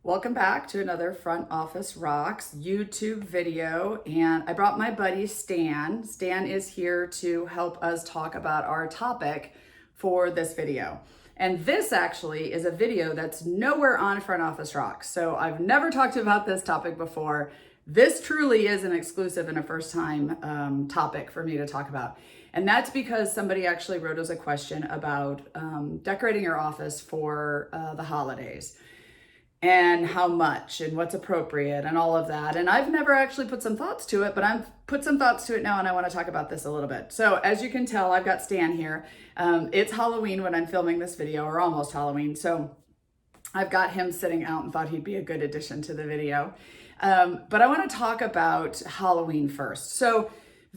Welcome back to another Front Office Rocks YouTube video. And I brought my buddy Stan. Stan is here to help us talk about our topic for this video. And this actually is a video that's nowhere on Front Office Rocks. So I've never talked about this topic before. This truly is an exclusive and a first time topic for me to talk about. And that's because somebody actually wrote us a question about decorating your office for the holidays, and how much and what's appropriate and all of that. And I've never actually put some thoughts to it, but I've put some thoughts to it now and I want to talk about this a little bit. So as you can tell, I've got Stan here. It's Halloween when I'm filming this video, or almost Halloween. So I've got him sitting out and thought he'd be a good addition to the video. But I want to talk about Halloween first. So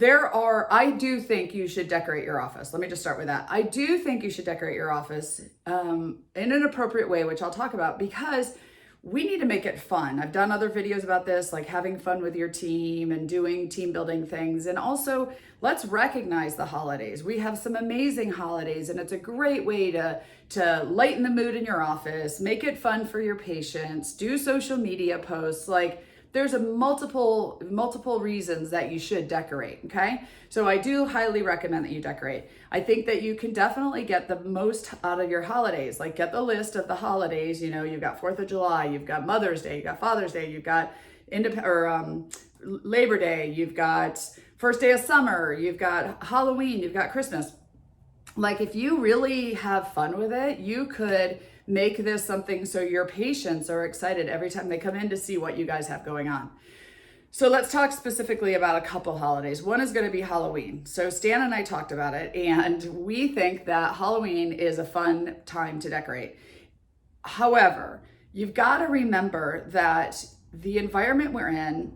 I do think you should decorate your office. Let me just start with that. I do think you should decorate your office in an appropriate way, which I'll talk about, because we need to make it fun. I've done other videos about this, like having fun with your team and doing team building things. And also, let's recognize the holidays. We have some amazing holidays, and it's a great way to lighten the mood in your office, make it fun for your patients, do social media posts. Like, there's multiple reasons that you should decorate, okay? So I do highly recommend that you decorate. I think that you can definitely get the most out of your holidays. Like, get the list of the holidays. You know, you've got 4th of July, you've got Mother's Day, you've got Father's Day, you've got Labor Day, you've got first day of summer, you've got Halloween, you've got Christmas. Like, if you really have fun with it, you could make this something so your patients are excited every time they come in to see what you guys have going on. So let's talk specifically about a couple holidays. One is going to be Halloween. So Stan and I talked about it, and we think that Halloween is a fun time to decorate. However, you've got to remember that the environment we're in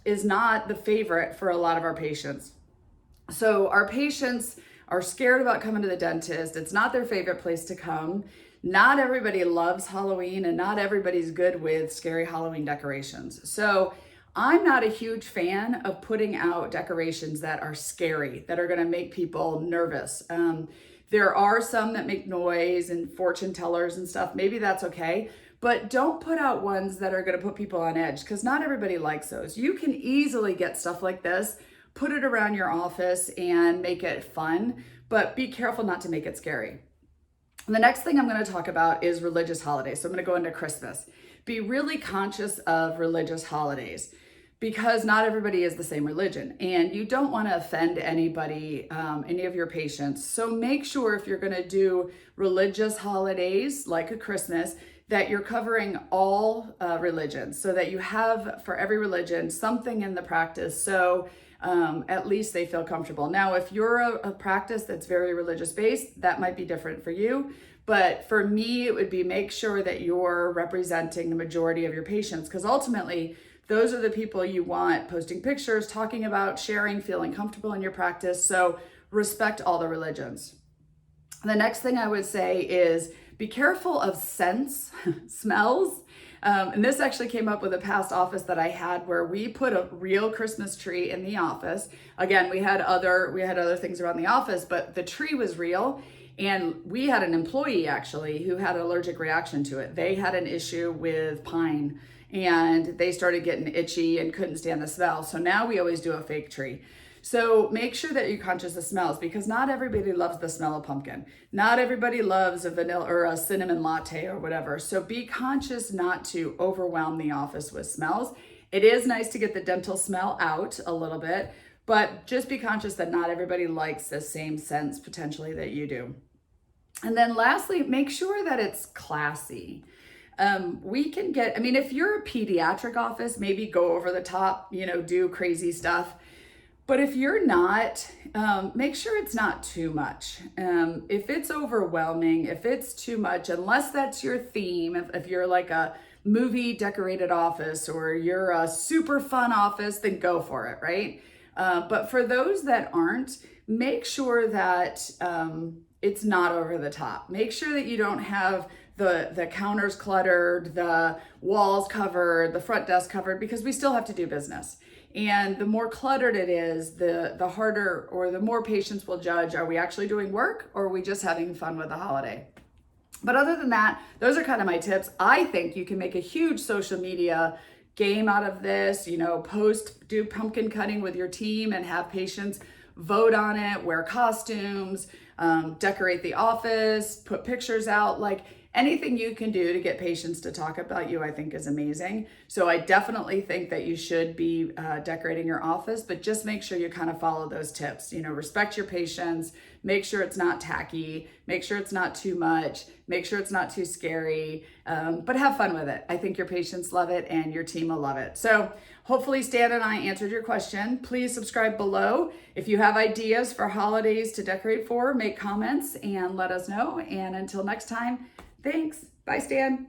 is not the favorite for a lot of our patients. So our patients are scared about coming to the dentist. It's not their favorite place to come. Not everybody loves Halloween, and not everybody's good with scary Halloween decorations. So I'm not a huge fan of putting out decorations that are scary, that are going to make people nervous. There are some that make noise and fortune tellers and stuff. Maybe that's okay. But don't put out ones that are going to put people on edge, because not everybody likes those. You can easily get stuff like this, put it around your office and make it fun, but be careful not to make it scary. The next thing I'm going to talk about is religious holidays. So I'm going to go into Christmas. Be really conscious of religious holidays, because not everybody is the same religion, and you don't want to offend anybody, any of your patients. So make sure, if you're going to do religious holidays like a Christmas, that you're covering all religions, so that you have for every religion something in the practice, so at least they feel comfortable. Now, if you're a practice that's very religious based, that might be different for you. But for me, it would be make sure that you're representing the majority of your patients, because ultimately, those are the people you want posting pictures, talking about, sharing, feeling comfortable in your practice. So respect all the religions. The next thing I would say is be careful of scents, smells. And this actually came up with a past office that I had, where we put a real Christmas tree in the office. Again, we had other things around the office, but the tree was real. And we had an employee actually who had an allergic reaction to it. They had an issue with pine, and they started getting itchy and couldn't stand the smell. So now we always do a fake tree. So make sure that you're conscious of smells, because not everybody loves the smell of pumpkin. Not everybody loves a vanilla or a cinnamon latte or whatever. So be conscious not to overwhelm the office with smells. It is nice to get the dental smell out a little bit, but just be conscious that not everybody likes the same scents potentially that you do. And then lastly, make sure that it's classy. If you're a pediatric office, maybe go over the top, do crazy stuff. But if you're not, make sure it's not too much. If it's overwhelming, if it's too much, unless that's your theme, if you're like a movie decorated office or you're a super fun office, then go for it, right? But for those that aren't, make sure that it's not over the top. Make sure that you don't have the counters cluttered, the walls covered, the front desk covered, because we still have to do business. And the more cluttered it is, the harder, or the more patients will judge, are we actually doing work, or are we just having fun with the holiday? But other than that, those are kind of my tips. I think you can make a huge social media game out of this, do pumpkin cutting with your team and have patients vote on it, wear costumes, decorate the office, put pictures out, like anything you can do to get patients to talk about you, I think is amazing. So I definitely think that you should be decorating your office, but just make sure you kind of follow those tips. Respect your patients, make sure it's not tacky, make sure it's not too much, make sure it's not too scary, but have fun with it. I think your patients love it and your team will love it. So hopefully Stan and I answered your question. Please subscribe below. If you have ideas for holidays to decorate for, make comments and let us know. And until next time, thanks. Bye, Stan.